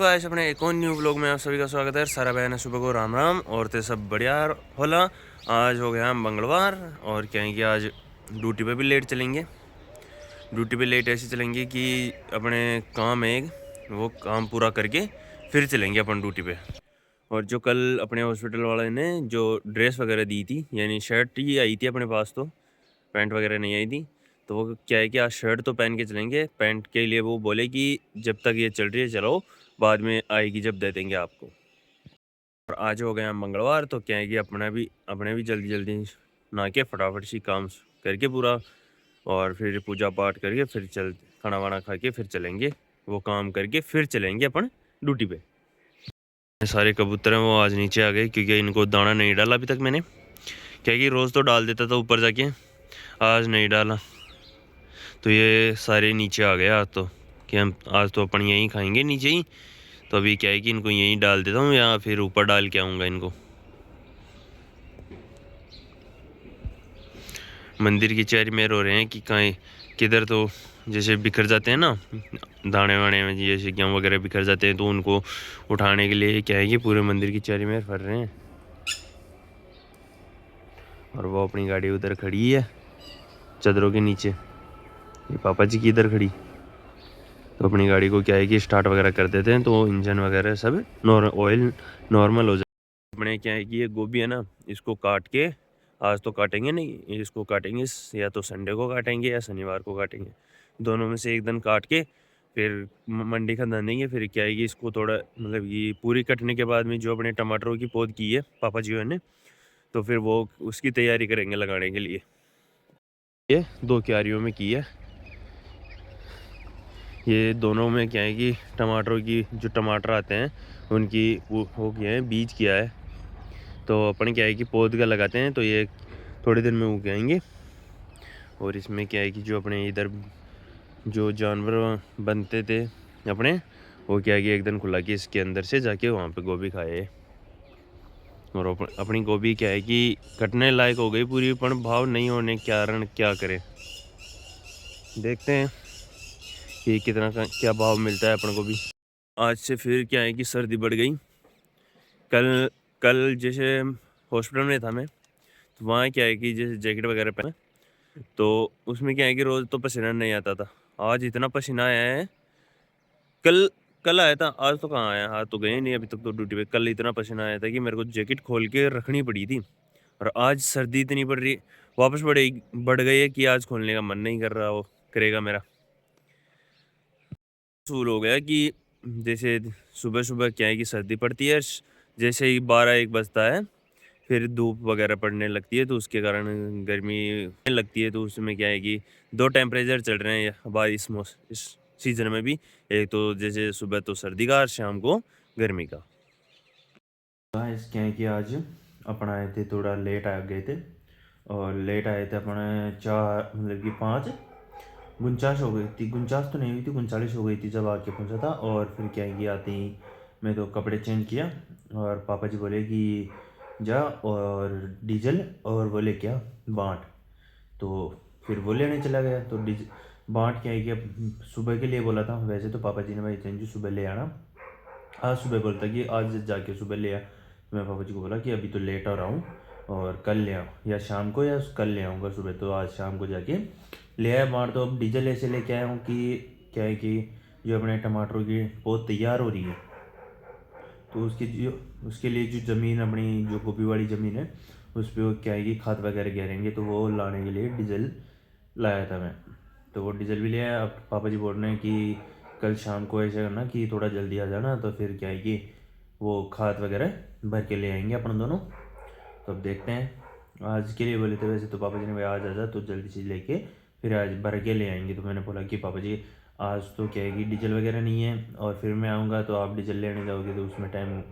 Guys, अपने एक और न्यू व्लॉग में आप सभी का स्वागत है। सारा बहन सुबह को राम राम और ते सब बढ़िया होला। आज हो गया मंगलवार और क्या है कि आज ड्यूटी पे भी लेट चलेंगे। ड्यूटी पे लेट ऐसे चलेंगे कि अपने काम है वो काम पूरा करके फिर चलेंगे अपन ड्यूटी पे। और जो कल अपने हॉस्पिटल वाले ने जो ड्रेस वगैरह दी थी, यानी शर्ट ही आई थी अपने पास, तो पैंट वगैरह नहीं आई थी। तो वो क्या है कि आज शर्ट तो पहन के चलेंगे, पैंट के लिए वो बोले कि जब तक ये चल रही है चलो, बाद में आएगी जब दे देंगे आपको। और आज हो गया मंगलवार, तो क्या है कि अपने भी जल्दी जल्दी नहा के फटाफट सी काम करके पूरा, और फिर पूजा पाठ करके फिर खाना वाना खा के फिर चलेंगे, वो काम करके फिर चलेंगे अपन ड्यूटी पे। सारे कबूतर हैं वो आज नीचे आ गए क्योंकि इनको दाना नहीं डाला अभी तक मैंने। क्या कि रोज़ तो डाल देता था ऊपर जाके, आज नहीं डाला, तो ये सारे नीचे आ गए आज। तो कि हम आज तो अपन यहीं खाएंगे नीचे ही। तो अभी क्या है कि इनको यहीं डाल देता हूँ या फिर ऊपर डाल के आऊँगा इनको। मंदिर की चार मेर हो रहे हैं कि कहीं किधर, तो जैसे बिखर जाते हैं ना दाने वाने में, जैसे गेहूँ वगैरह बिखर जाते हैं, तो उनको उठाने के लिए क्या है कि पूरे मंदिर की चार मेर फर रहे हैं। और वो अपनी गाड़ी उधर खड़ी है चदरों के नीचे, ये पापा जी की इधर खड़ी। तो अपनी गाड़ी को क्या है कि स्टार्ट वगैरह कर देते हैं तो इंजन वगैरह सब ऑयल नॉर्मल हो जाए। अपने क्या है कि ये गोभी है ना, इसको काट के आज तो काटेंगे नहीं, इसको काटेंगे या तो संडे को काटेंगे या शनिवार को काटेंगे, दोनों में से एक दिन काट के फिर मंडी खरीदा देंगे। फिर क्या है कि इसको थोड़ा मतलब ये पूरी कटने के बाद में जो अपने टमाटरों की पौध की है पापा जी ने, तो फिर वो उसकी तैयारी करेंगे लगाने के लिए। ये 2 क्यारियों में की है। ये दोनों में क्या है कि टमाटरों की जो टमाटर आते हैं उनकी वो हो गए हैं, बीज किया है। तो अपन क्या है कि पौध का लगाते हैं तो ये थोड़े दिन में उग जाएंगे। और इसमें क्या है कि जो अपने इधर जो जानवर बनते थे अपने, वो क्या है कि एक दिन खुला कि इसके अंदर से जाके वहाँ पे गोभी खाए। और अपनी गोभी क्या है कि कटने लायक हो गई पूरी, पर भाव नहीं होने के कारण क्या करें, देखते हैं कि कितना का क्या भाव मिलता है अपन को भी। आज से फिर क्या है कि सर्दी बढ़ गई। कल कल जैसे हॉस्पिटल में था मैं, तो वहाँ क्या है कि जैसे जैकेट वगैरह पहना, तो उसमें क्या है कि रोज़ तो पसीना नहीं आता था। आज इतना पसीना आया है। कल कल आया था, आज तो कहाँ आया, आज तो गए नहीं अभी तक तो ड्यूटी पे। कल इतना पसीना आया था कि मेरे को जैकेट खोल के रखनी पड़ी थी। और आज सर्दी इतनी बढ़ रही, वापस बढ़ गई है कि आज खोलने का मन नहीं कर रहा, वो करेगा मेरा सूल हो गया कि जैसे सुबह सुबह क्या है कि सर्दी पड़ती है, जैसे ही 12-1 बजता है फिर धूप वगैरह पड़ने लगती है, तो उसके कारण गर्मी लगती है। तो उसमें क्या है कि 2 टेम्परेचर चल रहे हैं हमारे इस सीज़न में भी। एक तो जैसे सुबह तो सर्दी का और शाम को गर्मी का। गाइस क्या है कि आज अपन आए थे, थोड़ा लेट आ गए थे। और लेट आए थे अपन 4 मतलब कि 5:49 हो गई थी। 49 तो नहीं हुई थी, 39 हो गई थी जब आके पहुंचा था। और फिर क्या है कि आते ही मैं तो कपड़े चेंज किया और पापा जी बोले कि जा और डीजल और वो लेके आ बाँट। तो फिर वो लेने चला गया। तो डीजल बाँट क्या है कि अब सुबह के लिए बोला था, वैसे तो पापा जी ने भाई चेंज सुबह ले आना, आज सुबह बोलता कि आज जाके सुबह ले आ। तो मैं पापा जी को बोला कि अभी तो लेट हो रहा हूँ और कल ले आऊँ, या शाम को या कल ले आऊँगा सुबह। तो आज शाम को जाके ले आया बाहर। तो अब डीजल ऐसे लेके आया हूँ कि क्या है कि जो अपने टमाटरों की पौध तैयार हो रही है, तो उसके लिए जो ज़मीन अपनी जो गोभी वाली ज़मीन है उस पर क्या है कि खाद वगैरह गिरेंगे, तो वो लाने के लिए डीजल लाया था मैं। तो वो डीजल भी ले आया। अब पापा जी बोल रहे हैं कि कल शाम को ऐसे करना कि थोड़ा जल्दी आ जाना, तो फिर क्या है कि वो खाद वगैरह भर के ले आएंगे अपन दोनों। तो अब देखते हैं। आज के लिए बोले थे वैसे तो पापा जी ने, भाई आज आ जा तो जल्दी से लेके फिर आज भर के ले आएंगे। तो मैंने बोला कि पापा जी आज तो क्या है कि डीजल वगैरह नहीं है, और फिर मैं आऊँगा तो आप डीजल लेने जाओगे तो उसमें टाइम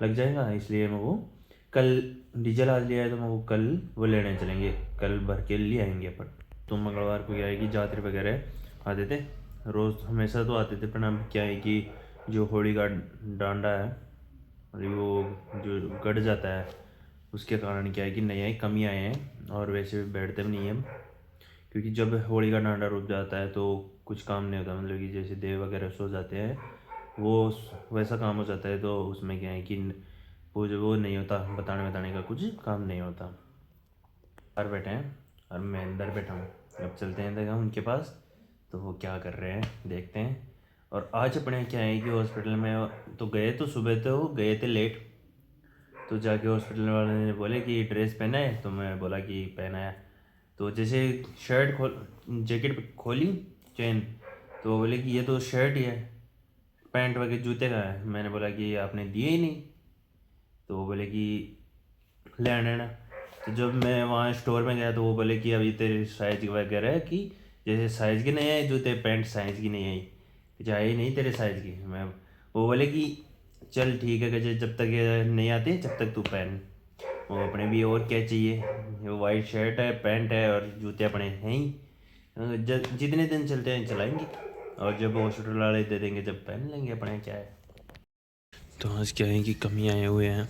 लग जाएगा, इसलिए मैं वो कल डीजल आज लिया है तो मैं वो कल वो लेने चलेंगे, कल भर के ले आएंगे अपन। तो मंगलवार को क्या है कि जातरी वगैरह आते थे, रोज़ हमेशा तो आते थे, पर अब क्या है कि जो होली का डांडा है वो जो गड़ जाता है, उसके कारण क्या है कि नए कमी आए हैं। और वैसे भी बैठते भी नहीं हैं, क्योंकि जब होली का डांडा रुक जाता है तो कुछ काम नहीं होता, मतलब कि जैसे देव वगैरह सो जाते हैं वो वैसा काम हो जाता है। तो उसमें क्या है कि वो नहीं होता, बताने का कुछ काम नहीं होता। बाहर बैठे हैं और मैं अंदर बैठा हूँ। अब चलते हैं देखा उनके पास, तो वो क्या कर रहे हैं देखते हैं। और आज अपने क्या है कि हॉस्पिटल में तो गए, तो सुबह तो गए थे लेट, तो जाके हॉस्पिटल वाले ने बोले कि ड्रेस पहना है, तो मैं बोला कि पहना है। तो जैसे शर्ट जैकेट खोली चेन, तो वो बोले कि ये तो शर्ट ही है, पैंट वगैरह जूते का है। मैंने बोला कि आपने दिए ही नहीं। तो वो बोले कि ले आना। तो जब मैं वहाँ स्टोर में गया तो वो बोले कि अभी तेरे साइज वगैरह है कि जैसे साइज़ की नहीं आई जूते, पैंट साइज़ की नहीं आई, चाहे नहीं तेरे साइज़ की। मैं वो बोले कि चल ठीक है गजे, जब तक ये नहीं आती जब तक तू पहन। वो अपने भी और क्या चाहिए, वो वाइट शर्ट है, पैंट है और जूते अपने हैं ही। जितने दिन चलते हैं चलाएंगे, और जब हॉस्पिटल वाले दे देंगे जब पहन लेंगे अपने, क्या है। तो आज क्या है कि कमी आए हुए हैं।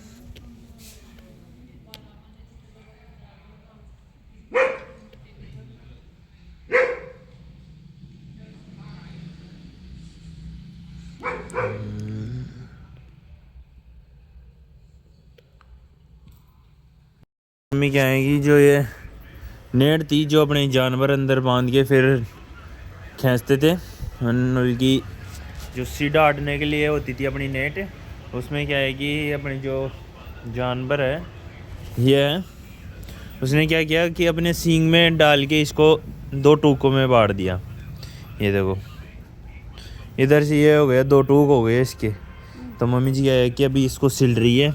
मम्मी क्या है कि जो ये नेट थी जो अपने जानवर अंदर बांध के फिर खींचते थे, उनकी जो सीधा हटने के लिए होती थी अपनी नेट, उसमें क्या है कि अपने जो जानवर है ये है, उसने क्या किया कि अपने सींग में डाल के इसको 2 टूकों में बांट दिया। ये देखो इधर से ये हो गया, 2 टूक हो गए इसके। तो मम्मी जी क्या है कि अभी इसको सिल रही है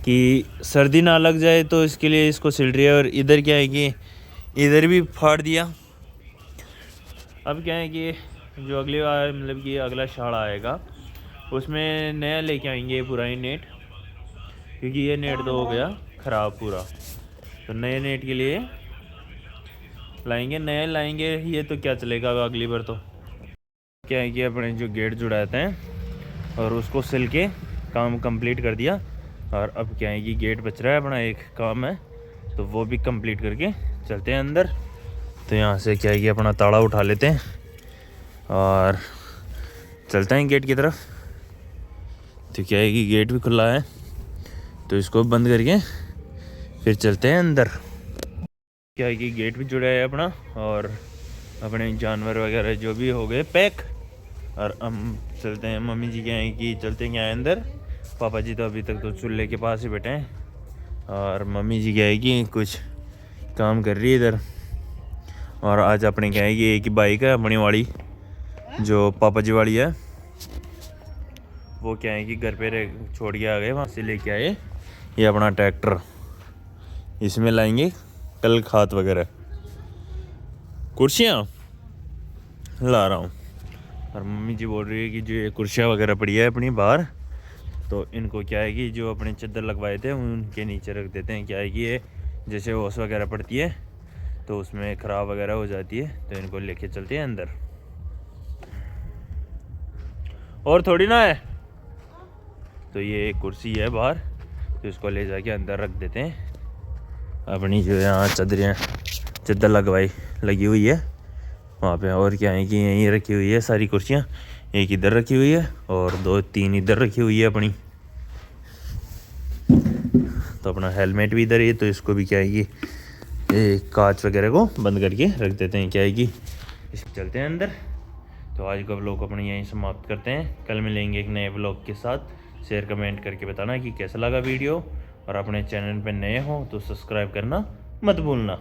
कि सर्दी ना लग जाए, तो इसके लिए इसको सिल रही है। और इधर क्या है कि इधर भी फाड़ दिया। अब क्या है कि जो अगली बार मतलब कि अगला शाड़ा आएगा उसमें नया लेके आएंगे पुरानी नेट, क्योंकि ये नेट तो हो गया ख़राब पूरा। तो नए नेट के लिए लाएंगे, नए लाएंगे, ये तो क्या चलेगा अगली बार। तो क्या है कि अपने जो गेट जुड़ाते हैं और उसको सिल के काम कंप्लीट कर दिया। और अब क्या है कि गेट बच रहा है अपना, एक काम है तो वो भी कंप्लीट करके चलते हैं अंदर। तो यहाँ से क्या है कि अपना ताला उठा लेते हैं और चलते हैं गेट की तरफ। तो क्या है कि गेट भी खुला है, तो इसको बंद करके फिर चलते हैं अंदर। क्या है कि गेट भी जुड़ा है अपना, और अपने जानवर वगैरह जो भी हो गए पैक। और हम चलते हैं, मम्मी जी क्या है कि चलते क्या है अंदर। पापा जी तो अभी तक तो चूल्हे के पास ही बैठे हैं, और मम्मी जी क्या है कि कुछ काम कर रही है इधर। और आज अपने क्या है कि एक ही बाइक है अपनी वाली, जो पापा जी वाली है, वो क्या है कि घर पे छोड़ के आ गए, वहाँ से लेके आए ये अपना ट्रैक्टर। इसमें लाएंगे कल खाद वगैरह, कुर्सियाँ ला रहा हूँ। और मम्मी जी बोल रही है कि जो ये कुर्सियाँ वगैरह पड़ी है अपनी बाहर, तो इनको क्या है कि जो अपने चादर लगवाए थे उनके नीचे रख देते हैं। क्या है कि ये जैसे ओस वगैरह पड़ती है तो उसमें ख़राब वगैरह हो जाती है, तो इनको लेके चलते हैं अंदर। और थोड़ी ना है, तो ये एक कुर्सी है बाहर, तो इसको ले जाके अंदर रख देते हैं। अपनी जो यहाँ चादर लगी हुई है वहाँ पे। और क्या है कि यहीं रखी हुई है सारी कुर्सियाँ, एक इधर रखी हुई है और 2-3 इधर रखी हुई है अपनी। तो अपना हेलमेट भी इधर ही है, तो इसको भी क्या है कि कांच वगैरह को बंद करके रख देते हैं। क्या है कि इस चलते हैं अंदर। तो आज का व्लॉग अपने यहीं समाप्त करते हैं, कल मिलेंगे एक नए व्लॉग के साथ। शेयर कमेंट करके बताना कि कैसा लगा वीडियो, और अपने चैनल पर नए हो तो सब्सक्राइब करना मत भूलना।